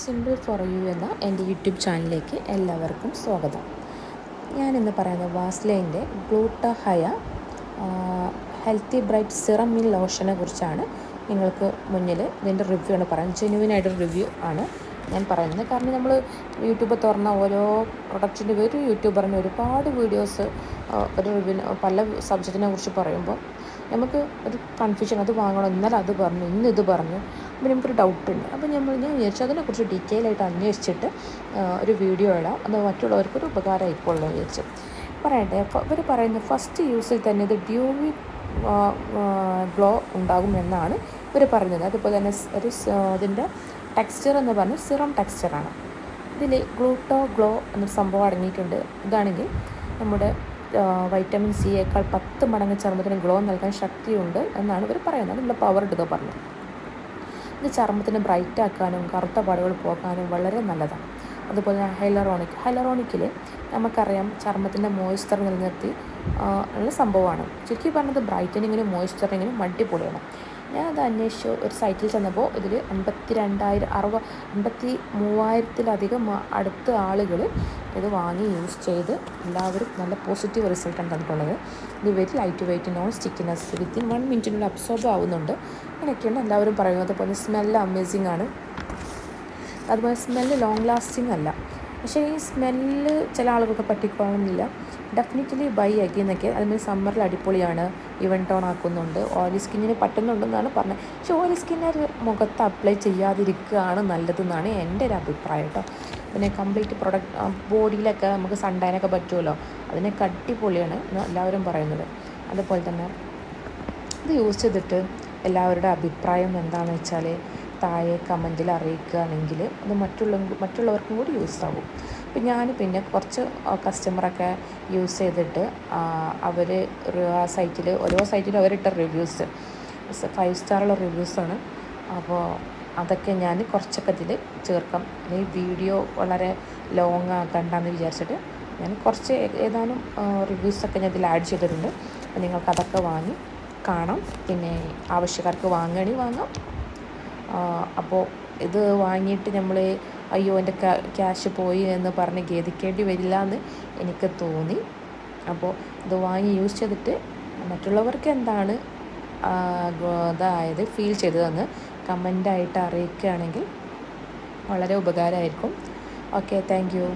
Simple for you എന്ന എൻ്റെ YouTube ചാനലിലേക്ക് എല്ലാവർക്കും സ്വാഗതം. ഞാനിന്ന് പറയുന്നത് വാസ്ലൈൻ്റെ ഗ്ലൂട്ടഹയ ഹെൽത്തി ബ്രൈറ്റ് സിറം മിൻ ലോഷനെ കുറിച്ചാണ് നിങ്ങൾക്ക് മുന്നിൽ ഇതിൻ്റെ റിവ്യൂ ആണ് പറയുന്നത്. ജെന്യുവിനായിട്ടൊരു റിവ്യൂ ആണ് ഞാൻ പറയുന്നത്. കാരണം നമ്മൾ യൂട്യൂബ് തുറന്ന ഓരോ പ്രൊഡക്റ്റിൻ്റെ ഒരു യൂട്യൂബറിന് ഒരുപാട് വീഡിയോസ് ഒരു റിവ്യൂ പല സബ്ജക്റ്റിനെ കുറിച്ച് പറയുമ്പോൾ നമുക്ക് ഒരു കൺഫ്യൂഷൻ, അത് വാങ്ങണം, ഇന്നലെ അത് പറഞ്ഞു, ഇന്ന് ഇത് പറഞ്ഞു, അപ്പോൾ നമുക്കൊരു ഡൗട്ടുണ്ട്. അപ്പോൾ ഞാൻ വിചാരിച്ചു അതിനെക്കുറിച്ച് ഡീറ്റെയിൽ ആയിട്ട് അന്വേഷിച്ചിട്ട് ഒരു വീഡിയോ ഇടാം, അത് മറ്റുള്ളവർക്കൊരു ഉപകാരമായിക്കോളൂ എന്ന് വിചാരിച്ചു. പറയട്ടെ. ഇവർ പറയുന്നത് ഫസ്റ്റ് യൂസിൽ തന്നെ ഇത് ഡ്യൂവി ഗ്ലോ ഉണ്ടാകും എന്നാണ് ഇവർ പറയുന്നത്. അതുപോലെ തന്നെ ഇതിൻ്റെ ടെക്സ്ചർ എന്ന് പറഞ്ഞാൽ സിറം ടെക്സ്ചറാണ്. ഇതിൽ ഗ്ലൂട്ടോ ഗ്ലോ എന്നൊരു സംഭവം അടങ്ങിയിട്ടുണ്ട്. ഇതാണെങ്കിൽ നമ്മുടെ വൈറ്റമിൻ സിയേക്കാൾ 10 മടങ്ങ് ചർമ്മത്തിന് ഗ്ലോ നൽകാൻ ശക്തിയുണ്ട് എന്നാണ് ഇവർ പറയുന്നത്. അതിനുള്ള പവർ ഇട്ടതോ പറഞ്ഞു. ഇത് ചർമ്മത്തിന് ബ്രൈറ്റ് ആക്കാനും കറുത്ത പാടുകൾ പോകാനും വളരെ നല്ലതാണ്. അതുപോലെ തന്നെ ഹൈലറോണിക്കിൽ നമുക്കറിയാം ചർമ്മത്തിൻ്റെ മോയ്സ്ചർ നിലനിർത്തി ഉള്ള സംഭവമാണ്. ചുരുക്കി പറഞ്ഞത് ബ്രൈറ്റനിങ്ങിനും മോയ്സ്ചറിങ്ങിനും അടിപൊളിയാണ്. ഞാനത് അന്വേഷിച്ചു ഒരു സൈറ്റിൽ ചെന്നപ്പോൾ ഇതിൽ 53,000 അടുത്ത ആളുകൾ ഇത് വാങ്ങി യൂസ് ചെയ്ത് എല്ലാവരും നല്ല പോസിറ്റീവ് റിസൾട്ടാണ് തന്നിട്ടുള്ളത്. ഇത് very light weight, non stickiness, within 1 മിനിറ്റിനുള്ളിൽ അബ്സോർബ് ആവുന്നുണ്ട്. അങ്ങനെയൊക്കെയാണ് എല്ലാവരും പറയുന്നത്. അതുപോലെ സ്മെല്ല് അമേസിങ് ആണ്. അതുപോലെ സ്മെല്ല് ലോങ് ലാസ്റ്റിംഗ് അല്ല. പക്ഷേ ഈ സ്മെല്ല് ചില ആളുകൾക്ക് പറ്റിക്കോളുന്നില്ല. ഡെഫിനറ്റ്ലി ബൈ എന്നൊക്കെ. അതുപോലെ സമ്മറിൽ അടിപൊളിയാണ്, ഇവൻ ടോൺ ആക്കുന്നുണ്ട്, ഓയിലി സ്കിന്നിന് പറ്റുന്നുണ്ടെന്നാണ് പറഞ്ഞത്. പക്ഷേ ഓയിലി സ്കിന്നിന് മുഖത്ത് അപ്ലൈ ചെയ്യാതിരിക്കുകയാണ് നല്ലതെന്നാണ് എൻ്റെ ഒരു അഭിപ്രായം കേട്ടോ. പിന്നെ കംപ്ലീറ്റ് പ്രൊഡക്റ്റ് ബോഡിയിലൊക്കെ നമുക്ക് സൺടാനൊക്കെ പറ്റുമല്ലോ, അതിനൊക്കെ അടിപൊളിയാണ് എല്ലാവരും പറയുന്നത്. അതുപോലെ തന്നെ ഇത് യൂസ് ചെയ്തിട്ട് എല്ലാവരുടെ അഭിപ്രായം എന്താണെന്ന് വെച്ചാൽ താഴെ കമൻറ്റിൽ അറിയിക്കുകയാണെങ്കിൽ അത് മറ്റുള്ളവർക്കും കൂടി യൂസ് ആകും. ഇപ്പം ഞാൻ പിന്നെ കുറച്ച് കസ്റ്റമറൊക്കെ യൂസ് ചെയ്തിട്ട് അവർ ആ സൈറ്റിൽ ഓരോ സൈറ്റിലും അവരിട്ട റിവ്യൂസ് 5 സ്റ്റാറുള്ള റിവ്യൂസാണ്. അപ്പോൾ അതൊക്കെ ഞാൻ കുറച്ചൊക്കെ ഇതിൽ ചേർക്കാം. ഈ വീഡിയോ വളരെ ലോങ് ആക്കണ്ടെന്ന് വിചാരിച്ചിട്ട് ഞാൻ കുറച്ച് ഏതാനും റിവ്യൂസൊക്കെ ഞാൻ ഇതിൽ ആഡ് ചെയ്തിട്ടുണ്ട്. അപ്പോൾ നിങ്ങൾക്കതൊക്കെ വാങ്ങി കാണാം. പിന്നെ ആവശ്യക്കാർക്ക് വാങ്ങണമെങ്കിൽ വാങ്ങാം. അപ്പോൾ ഇത് വാങ്ങിയിട്ട് നമ്മൾ അയ്യോ എൻ്റെ ക്യാഷ് പോയി എന്ന് പറഞ്ഞ് ഖേദിക്കേണ്ടി വരില്ല എന്ന് എനിക്ക് തോന്നി. അപ്പോൾ ഇത് വാങ്ങി യൂസ് ചെയ്തിട്ട് മറ്റുള്ളവർക്ക് എന്താണ് അതായത് ഫീൽ ചെയ്തതെന്ന് കമൻ്റായിട്ട് അറിയിക്കുകയാണെങ്കിൽ വളരെ ഉപകാരമായിരിക്കും. Okay, thank you.